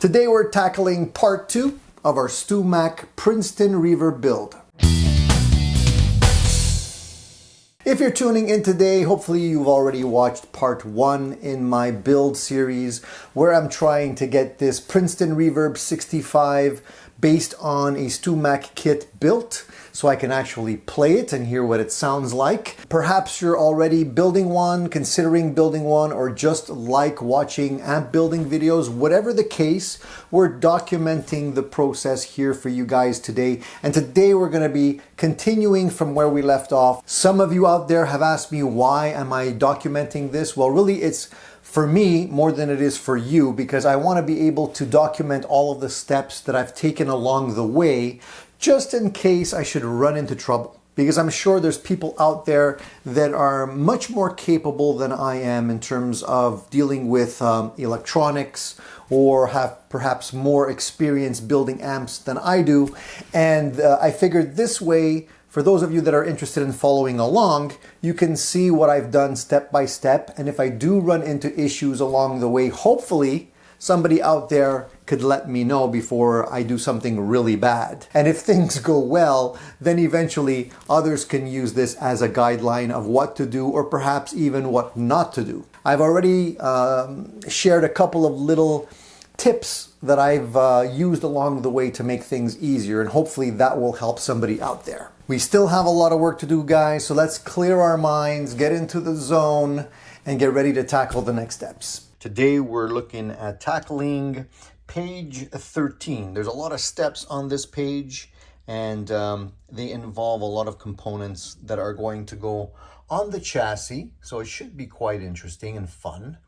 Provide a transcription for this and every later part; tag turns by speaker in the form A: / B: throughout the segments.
A: Today we're tackling part 2 of our StewMac Princeton Reverb build. If you're tuning in today, hopefully you've already watched part 1 in my build series where I'm trying to get this Princeton Reverb 65 based on a StewMac kit built so I can actually play it and hear what it sounds like. Perhaps you're already building one, considering building one, or just like watching amp building videos. Whatever the case, we're documenting the process here for you guys today. And today we're going to be continuing from where we left off. Some of you out there have asked me, why am I documenting this? Well, really it's for me more than it is for you, because I want to be able to document all of the steps that I've taken along the way, just in case I should run into trouble. Because I'm sure there's people out there that are much more capable than I am in terms of dealing with electronics, or have perhaps more experience building amps than I do. And I figured this way, for those of you that are interested in following along, you can see what I've done step by step. And if I do run into issues along the way, hopefully somebody out there could let me know before I do something really bad. And if things go well, then eventually others can use this as a guideline of what to do, or perhaps even what not to do. I've already shared a couple of little tips that I've used along the way to make things easier, and hopefully that will help somebody out there. We still have a lot of work to do, guys, so let's clear our minds, get into the zone, and get ready to tackle the next steps. Today we're looking at tackling page 13. There's a lot of steps on this page, and they involve a lot of components that are going to go on the chassis, so it should be quite interesting and fun.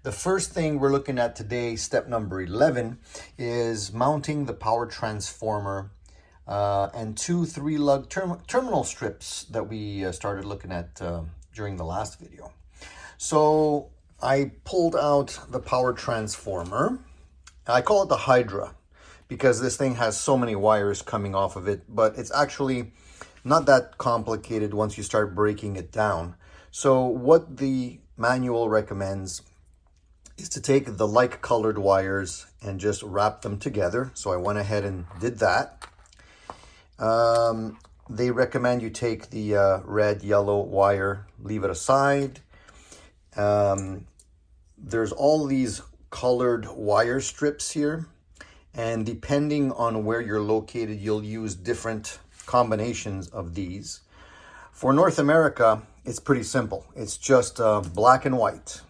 A: The first thing we're looking at today, step number 11, is mounting the power transformer and 2 3-lug terminal strips that we started looking at during the last video. So I pulled out the power transformer. I call it the Hydra because this thing has so many wires coming off of it, but it's actually not that complicated once you start breaking it down. So what the manual recommends is to take the like colored wires and just wrap them together. So I went ahead and did that. They recommend you take the red, yellow wire, leave it aside. There's all these colored wire strips here, and depending on where you're located, you'll use different combinations of these. For North America, it's pretty simple. It's just black and white.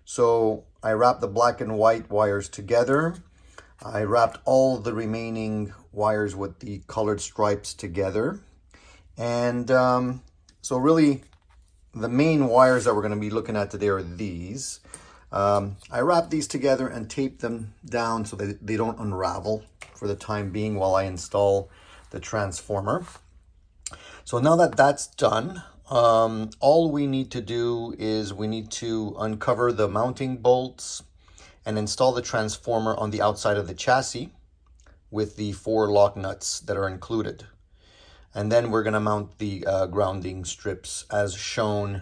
A: So I wrapped the black and white wires together. I wrapped all the remaining wires with the colored stripes together. And so really the main wires that we're going to be looking at today are these. I wrapped these together and taped them down so that they don't unravel for the time being while I install the transformer. So now that that's done, all we need to do is we need to uncover the mounting bolts and install the transformer on the outside of the chassis with the 4 lock nuts that are included. And then we're going to mount the grounding strips as shown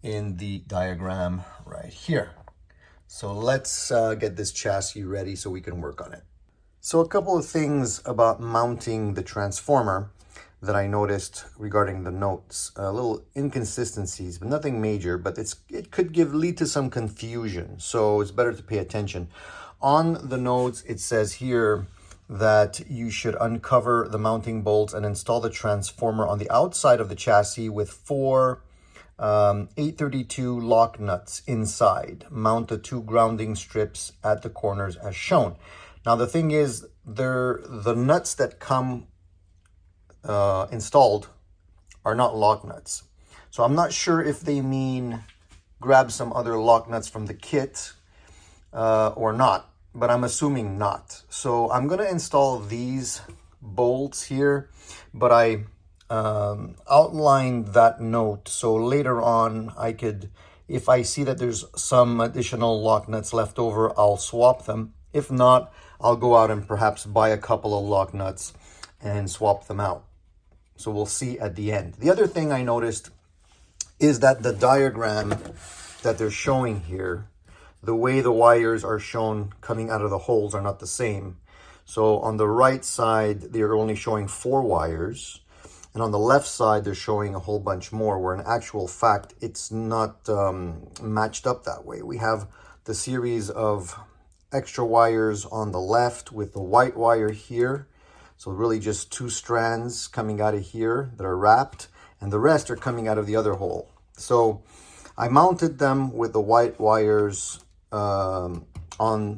A: in the diagram right here. So let's get this chassis ready so we can work on it. So a couple of things about mounting the transformer that I noticed regarding the notes. Little inconsistencies, but nothing major, but it could lead to some confusion. So it's better to pay attention. On the notes, it says here that you should uncover the mounting bolts and install the transformer on the outside of the chassis with 4 832 lock nuts inside. Mount the 2 grounding strips at the corners as shown. Now the thing is, the nuts that come installed are not lock nuts. So I'm not sure if they mean grab some other lock nuts from the kit or not, but I'm assuming not. So I'm going to install these bolts here, but I outlined that note so later on I could, if I see that there's some additional lock nuts left over, I'll swap them. If not, I'll go out and perhaps buy a couple of lock nuts and swap them out. So we'll see at the end. The other thing I noticed is that the diagram that they're showing here the way the wires are shown coming out of the holes are not the same. So on the right side, they're only showing 4 wires. And on the left side, they're showing a whole bunch more, where in actual fact, it's not matched up that way. We have the series of extra wires on the left with the white wire here. So really just 2 strands coming out of here that are wrapped, and the rest are coming out of the other hole. So I mounted them with the white wires on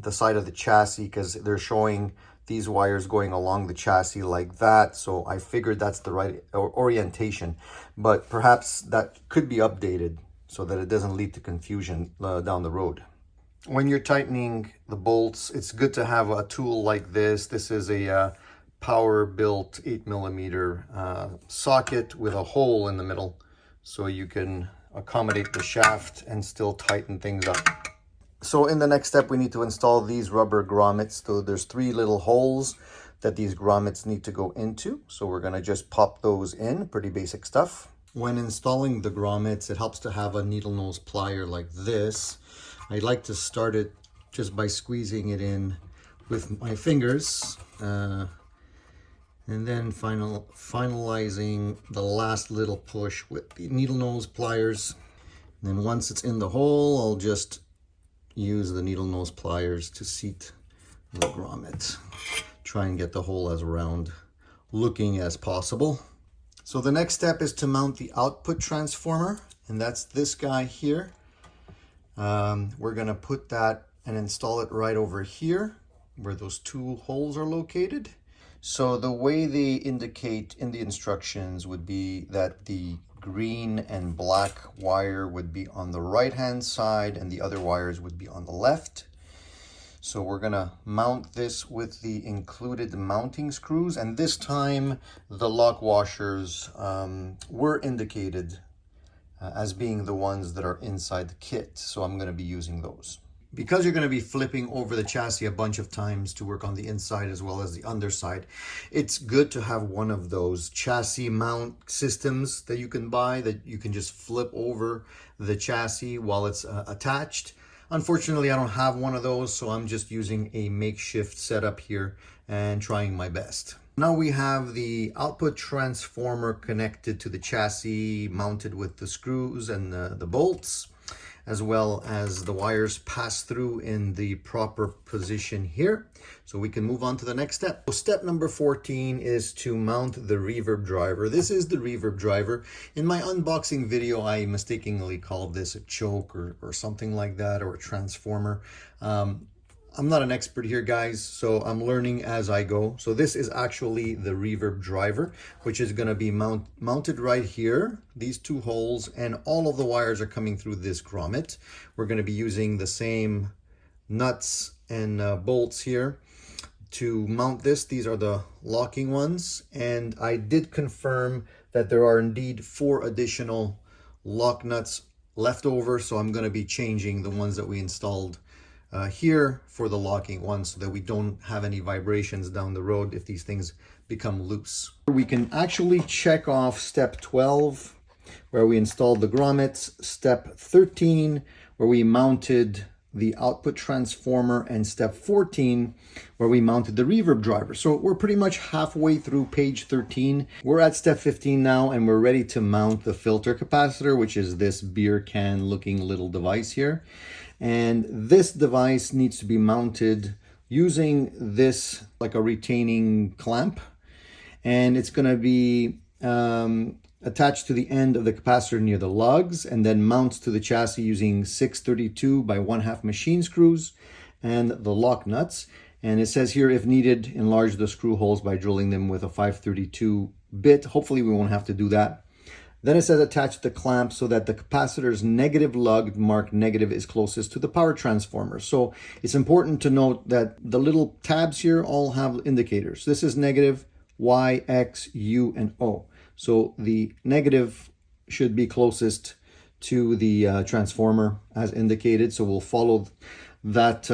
A: the side of the chassis because they're showing these wires going along the chassis like that. So I figured that's the right orientation, but perhaps that could be updated so that it doesn't lead to confusion down the road. When you're tightening the bolts, it's good to have a tool like this. This is a power built 8mm socket with a hole in the middle, so you can accommodate the shaft and still tighten things up. So in the next step, we need to install these rubber grommets. So there's 3 little holes that these grommets need to go into. So we're gonna just pop those in, pretty basic stuff. When installing the grommets, it helps to have a needle nose plier like this. I like to start it just by squeezing it in with my fingers. And then finalizing the last little push with the needle nose pliers. And then once it's in the hole, I'll just use the needle nose pliers to seat the grommet. Try and get the hole as round looking as possible. So the next step is to mount the output transformer, and that's this guy here. We're gonna put that and install it right over here where those 2 holes are located. So the way they indicate in the instructions would be that the green and black wire would be on the right hand side and the other wires would be on the left. So we're gonna mount this with the included mounting screws, and this time the lock washers were indicated as being the ones that are inside the kit, so I'm gonna be using those. Because you're going to be flipping over the chassis a bunch of times to work on the inside as well as the underside, it's good to have one of those chassis mount systems that you can buy, that you can just flip over the chassis while it's attached. Unfortunately, I don't have one of those, so I'm just using a makeshift setup here and trying my best. Now we have the output transformer connected to the chassis, mounted with the screws and the bolts, as well as the wires pass through in the proper position here. So we can move on to the next step. So step number 14 is to mount the reverb driver. This is the reverb driver. In my unboxing video, I mistakenly called this a choke or something like that, or a transformer. I'm not an expert here, guys, so I'm learning as I go. So this is actually the reverb driver, which is going to be mounted right here, these 2 holes, and all of the wires are coming through this grommet. We're going to be using the same nuts and bolts here to mount this. These are the locking ones, and I did confirm that there are indeed 4 additional lock nuts left over, so I'm going to be changing the ones that we installed here for the locking ones, so that we don't have any vibrations down the road if these things become loose. We can actually check off step 12, where we installed the grommets, step 13, where we mounted the output transformer, and step 14, where we mounted the reverb driver. So we're pretty much halfway through page 13. We're at step 15 now, and we're ready to mount the filter capacitor, which is this beer can looking little device here. And this device needs to be mounted using this like a retaining clamp, and it's going to be attached to the end of the capacitor near the lugs, and then mounts to the chassis using 632 by 1/2 machine screws and the lock nuts. And it says here, if needed, enlarge the screw holes by drilling them with a 532 bit. Hopefully we won't have to do that. Then it says attach the clamp so that the capacitor's negative lug marked negative is closest to the power transformer. So it's important to note that the little tabs here all have indicators. This is negative, Y, X, U, and O. So the negative should be closest to the transformer as indicated. So we'll follow that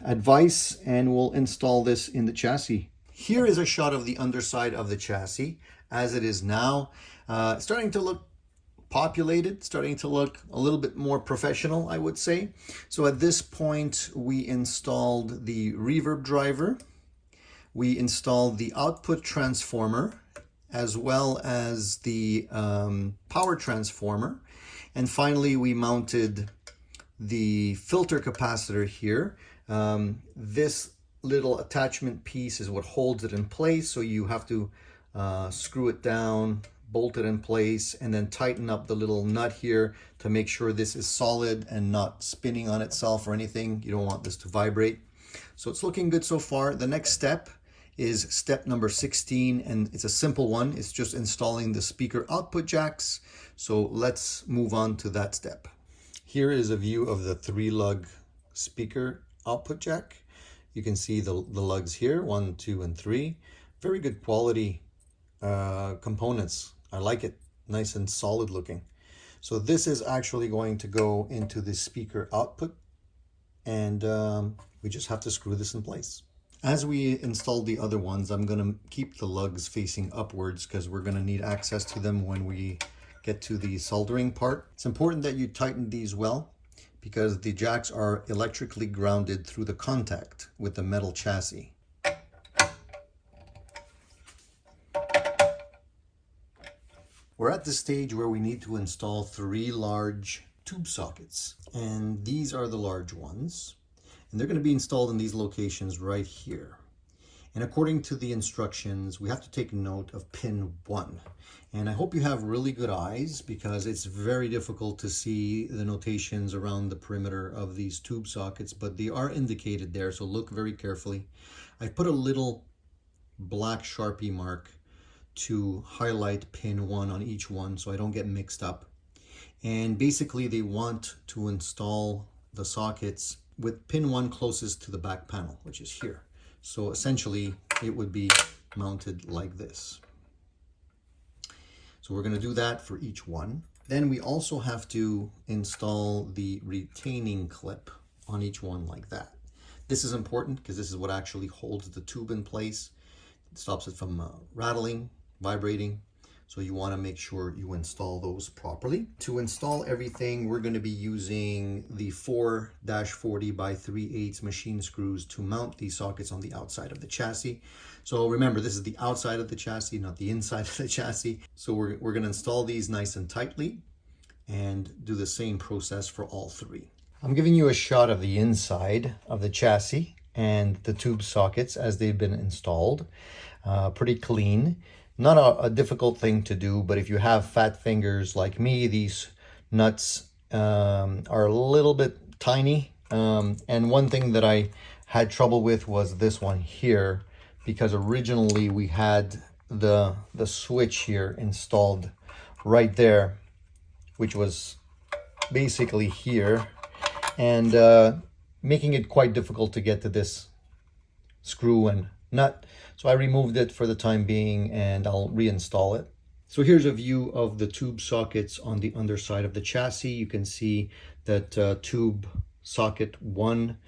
A: advice, and we'll install this in the chassis. Here is a shot of the underside of the chassis as it is now. Starting to look populated, starting to look a little bit more professional, I would say. So at this point, we installed the reverb driver. We installed the output transformer, as well as the power transformer. And finally, we mounted the filter capacitor here. This little attachment piece is what holds it in place. So you have to screw it down, bolt it in place, and then tighten up the little nut here to make sure this is solid and not spinning on itself or anything. You don't want this to vibrate. So it's looking good so far. The next step is step number 16, and it's a simple one. It's just installing the speaker output jacks. So let's move on to that step. Here is a view of the 3-lug speaker output jack. You can see the lugs here, 1, 2, and 3. Very good quality components. I like it, nice and solid looking. So this is actually going to go into the speaker output, and we just have to screw this in place. As we install the other ones, I'm going to keep the lugs facing upwards because we're going to need access to them when we get to the soldering part. It's important that you tighten these well because the jacks are electrically grounded through the contact with the metal chassis. We're at the stage where we need to install 3 large tube sockets, and these are the large ones, and they're going to be installed in these locations right here. And according to the instructions, we have to take note of pin 1. And I hope you have really good eyes because it's very difficult to see the notations around the perimeter of these tube sockets, but they are indicated there, so look very carefully. I've put a little black Sharpie mark to highlight pin 1 on each one so I don't get mixed up. And basically they want to install the sockets with pin 1 closest to the back panel, which is here. So essentially it would be mounted like this. So we're going to do that for each one. Then we also have to install the retaining clip on each one like that. This is important because this is what actually holds the tube in place. It stops it from rattling, vibrating. So you want to make sure you install those properly. To install everything, we're going to be using the 4-40 by 3/8 machine screws to mount these sockets on the outside of the chassis. So remember, this is the outside of the chassis, not the inside of the chassis. So we're going to install these nice and tightly and do the same process for all 3. I'm giving you a shot of the inside of the chassis and the tube sockets as they've been installed. Pretty clean. Not a difficult thing to do, but if you have fat fingers like me, these nuts are a little bit tiny. And one thing that I had trouble with was this one here, because originally we had the switch here installed right there, which was basically here, and making it quite difficult to get to this screw and nut. So I removed it for the time being and I'll reinstall it. So here's a view of the tube sockets on the underside of the chassis. You can see that tube socket 1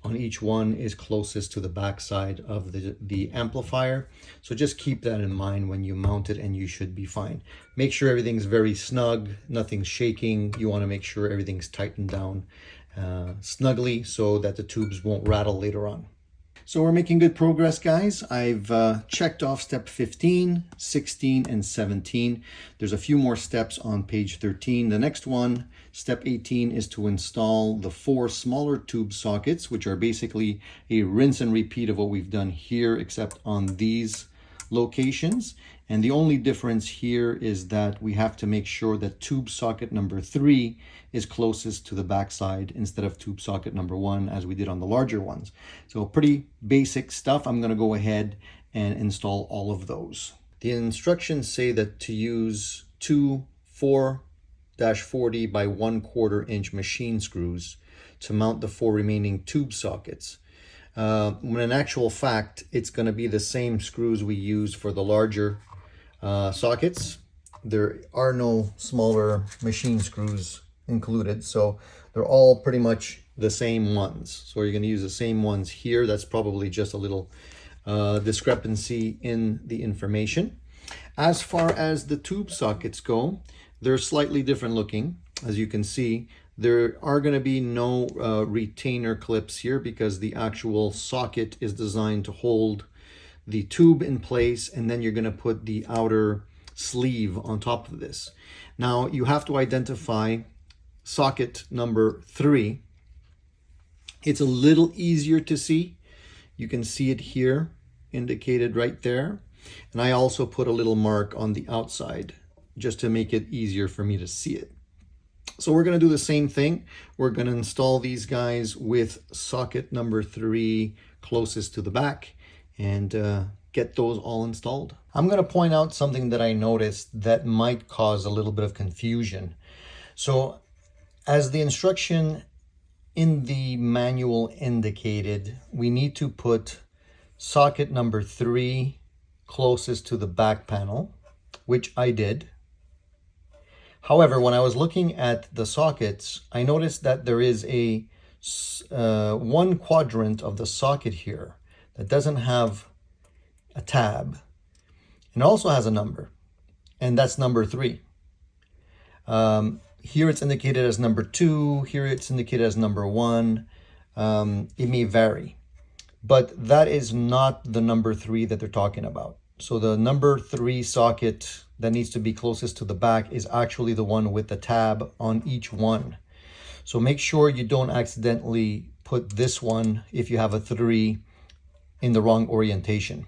A: on each one is closest to the back side of the amplifier. So just keep that in mind when you mount it and you should be fine. Make sure everything's very snug, nothing's shaking. You want to make sure everything's tightened down snugly so that the tubes won't rattle later on. So we're making good progress, guys. I've checked off step 15, 16, and 17. There's a few more steps on page 13. The next one, step 18, is to install the 4 smaller tube sockets, which are basically a rinse and repeat of what we've done here, except on these locations. And the only difference here is that we have to make sure that tube socket number 3 is closest to the backside instead of tube socket number 1 as we did on the larger ones. So pretty basic stuff. I'm going to go ahead and install all of those. The instructions say that to use 2 4-40 by 1/4 inch machine screws to mount the 4 remaining tube sockets. When in actual fact, it's going to be the same screws we use for the larger sockets. There are no smaller machine screws included, so they're all pretty much the same ones. So you're going to use the same ones here. That's probably just a little discrepancy in the information. As far as the tube sockets go, They're slightly different looking, as you can see. There are going to be no retainer clips here because the actual socket is designed to hold the tube in place, and then you're going to put the outer sleeve on top of this. Now you have to identify socket number 3. It's a little easier to see. You can see it here indicated right there. And I also put a little mark on the outside just to make it easier for me to see it. So we're going to do the same thing. We're going to install these guys with socket number 3 closest to the back and get those all installed. I'm going to point out something that I noticed that might cause a little bit of confusion. So as the instruction in the manual indicated, we need to put socket number 3 closest to the back panel, which I did. However, when I was looking at the sockets, I noticed that there is a one quadrant of the socket here that doesn't have a tab and also has a number, and that's number 3. Here it's indicated as number 2, here it's indicated as number 1. It may vary, but that is not the number 3 that they're talking about. So the number 3 socket that needs to be closest to the back is actually the one with the tab on each one. So make sure you don't accidentally put this one, if you have a 3, in the wrong orientation.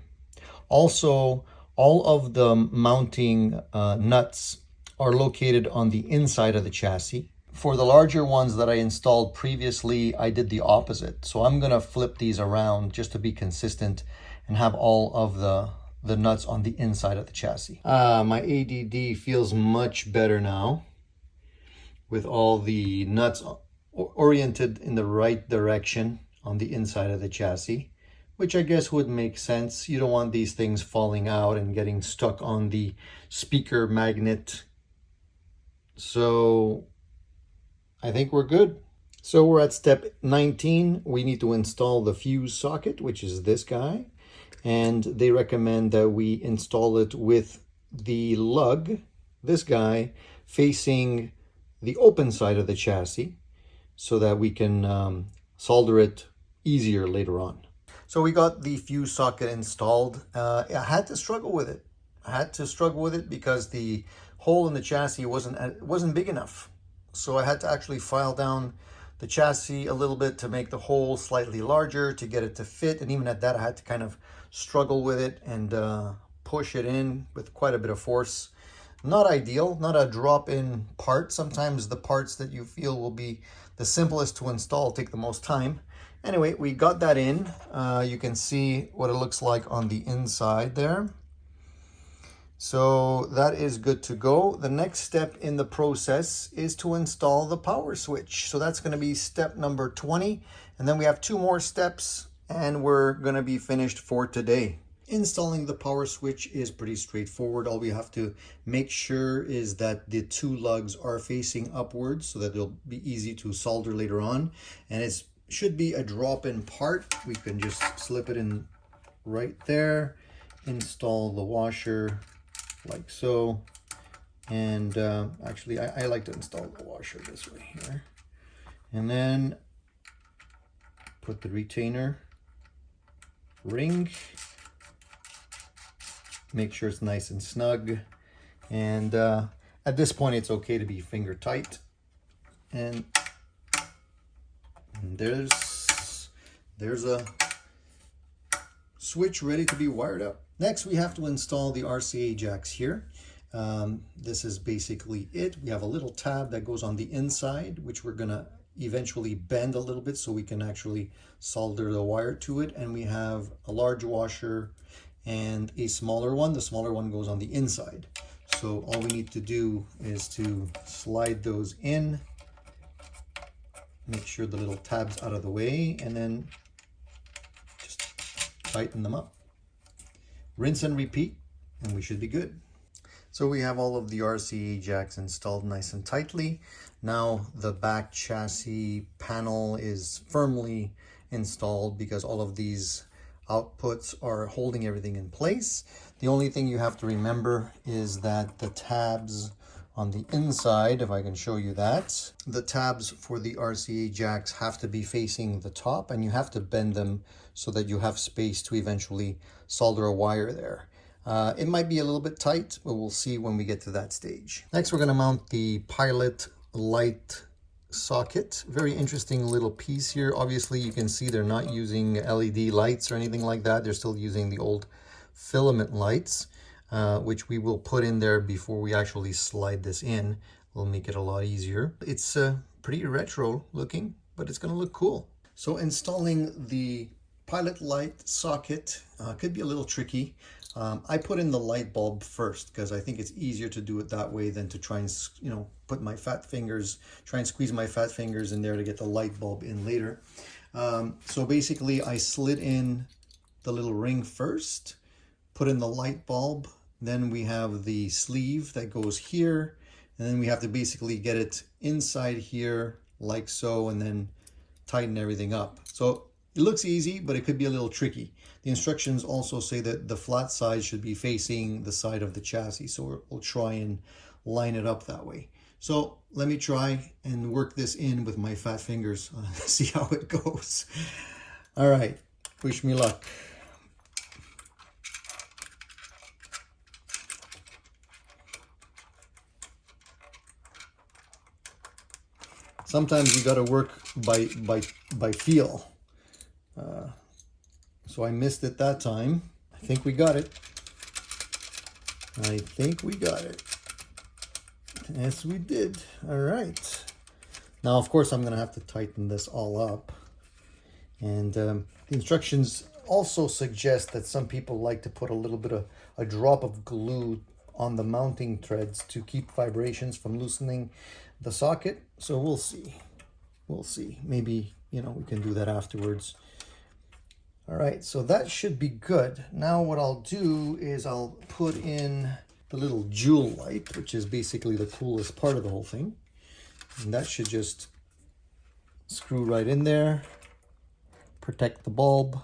A: Also, all of the mounting nuts are located on the inside of the chassis. For the larger ones that I installed previously, I did the opposite. So I'm gonna flip these around just to be consistent and have all of the nuts on the inside of the chassis. My ADD feels much better now with all the nuts oriented in the right direction on the inside of the chassis, which I guess would make sense. You don't want these things falling out and getting stuck on the speaker magnet. So I think we're good. So we're at step 19. We need to install the fuse socket, which is this guy. And they recommend that we install it with the lug, this guy, facing the open side of the chassis so that we can solder it easier later on. So we got the fuse socket installed. I had to struggle with it. Because the hole in the chassis wasn't big enough. So I had to actually file down the chassis a little bit to make the hole slightly larger to get it to fit. And even at that, I had to kind of struggle with it and push it in with quite a bit of force. Not ideal, not a drop-in part. Sometimes the parts that you feel will be the simplest to install take the most time. Anyway, we got that in. You can see what it looks like on the inside there. So that is good to go. The next step in the process is to install the power switch. So that's going to be step number 20. And then we have 2 more steps and we're going to be finished for today. Installing the power switch is pretty straightforward. All we have to make sure is that the 2 lugs are facing upwards so that they'll be easy to solder later on. And it should be a drop-in part. We can just slip it in right there, install the washer like so. And actually I like to install the washer this way here. And then put the retainer ring. Make sure it's nice and snug. And at this point, it's okay to be finger tight. And there's a switch ready to be wired up. Next, we have to install the RCA jacks here. This is basically it. We have a little tab that goes on the inside, which we're gonna eventually bend a little bit so we can actually solder the wire to it. And we have a large washer and a smaller one. The smaller one goes on the inside. So all we need to do is to slide those in, make sure the little tab's out of the way, and then just tighten them up. Rinse and repeat, and we should be good. So we have all of the RCA jacks installed nice and tightly. Now the back chassis panel is firmly installed because all of these outputs are holding everything in place. The only thing you have to remember is that the tabs On the inside, if I can show you that, the tabs for the RCA jacks have to be facing the top, and you have to bend them so that you have space to eventually solder a wire there. It might be a little bit tight, but we'll see when we get to that stage. Next, we're going to mount the pilot light socket. Very interesting little piece here. Obviously, you can see they're not using LED lights or anything like that. They're still using the old filament lights. Which we will put in there before we actually slide this in. We'll make it a lot easier. It's pretty retro looking, but it's going to look cool. So installing the pilot light socket could be a little tricky. I put in the light bulb first because I think it's easier to do it that way than to try and, put my fat fingers, try and squeeze my fat fingers in there to get the light bulb in later. So basically I slid in the little ring first, put in the light bulb. Then we have the sleeve that goes here, and then we have to basically get it inside here like so, and then tighten everything up. So it looks easy, but it could be a little tricky. The instructions also say that the flat side should be facing the side of the chassis, so we'll try and line it up that way. So let me try and work this in with my fat fingers, see how it goes. All right, wish me luck. Sometimes you got to work by feel. So I missed it that time. I think we got it. I think we got it. Yes, we did. All right. Now, of course, I'm going to have to tighten this all up. And the instructions also suggest that some people like to put a little bit of a drop of glue on the mounting threads to keep vibrations from loosening the socket. So we'll see. We'll see. Maybe, we can do that afterwards. All right, so that should be good. Now what I'll do is I'll put in the little jewel light, which is basically the coolest part of the whole thing. And that should just screw right in there, protect the bulb.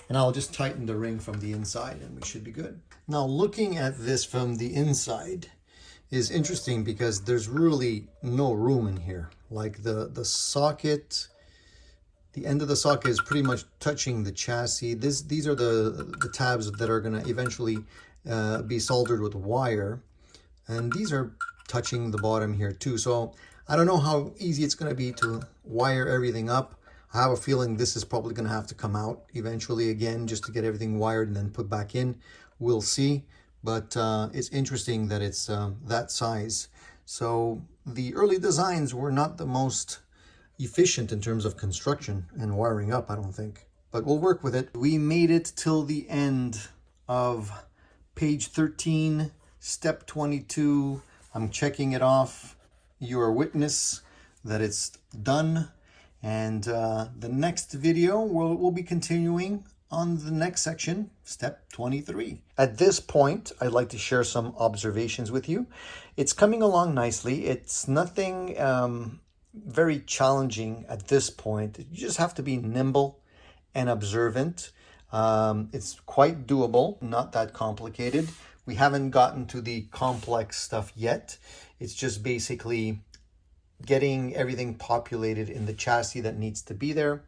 A: And I'll just tighten the ring from the inside and we should be good. Now looking at this from the inside is interesting because there's really no room in here. Like the socket, the end of the socket is pretty much touching the chassis. These are the tabs that are going to eventually be soldered with wire. And these are touching the bottom here too. So I don't know how easy it's going to be to wire everything up. I have a feeling this is probably going to have to come out eventually again just to get everything wired and then put back in. We'll see. But it's interesting that it's that size. So the early designs were not the most efficient in terms of construction and wiring up, I don't think. But we'll work with it. We made it till the end of page 13, step 22. I'm checking it off. You are witness that it's done. And the next video, we'll be continuing on the next section, step 23. At this point, I'd like to share some observations with you. It's coming along nicely. It's nothing very challenging at this point. You just have to be nimble and observant. It's quite doable, not that complicated. We haven't gotten to the complex stuff yet. It's just basically getting everything populated in the chassis that needs to be there.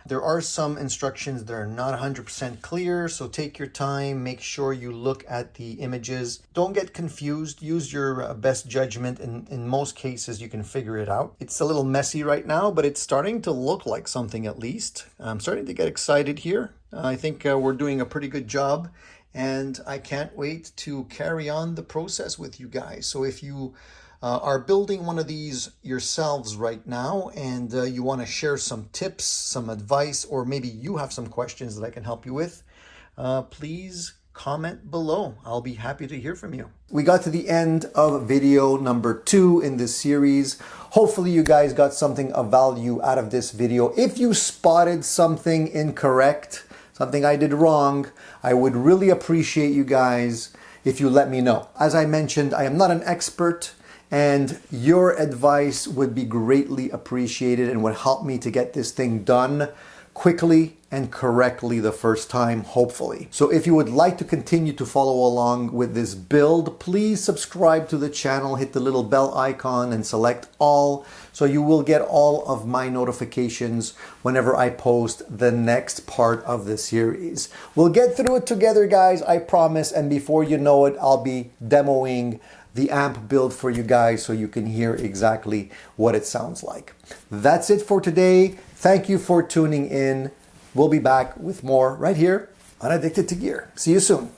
A: There are some instructions that are not 100% clear, so take your time, make sure you look at the images. Don't get confused, use your best judgment. In most cases, you can figure it out. It's a little messy right now, but it's starting to look like something at least. I'm starting to get excited here. I think we're doing a pretty good job, and I can't wait to carry on the process with you guys. So if you are building one of these yourselves right now and you want to share some tips, some advice, or maybe you have some questions that I can help you with, please comment below. I'll be happy to hear from you. We got to the end of video number 2 in this series. Hopefully you guys got something of value out of this video. If you spotted something incorrect, something I did wrong, I would really appreciate you guys if you let me know. As I mentioned, I am not an expert, and your advice would be greatly appreciated and would help me to get this thing done quickly and correctly the first time, hopefully. So if you would like to continue to follow along with this build, please subscribe to the channel, hit the little bell icon and select all, so you will get all of my notifications whenever I post the next part of the series. We'll get through it together, guys, I promise, and before you know it, I'll be demoing the amp build for you guys so you can hear exactly what it sounds like. That's it for today. Thank you for tuning in. We'll be back with more right here on Addicted to Gear. See you soon.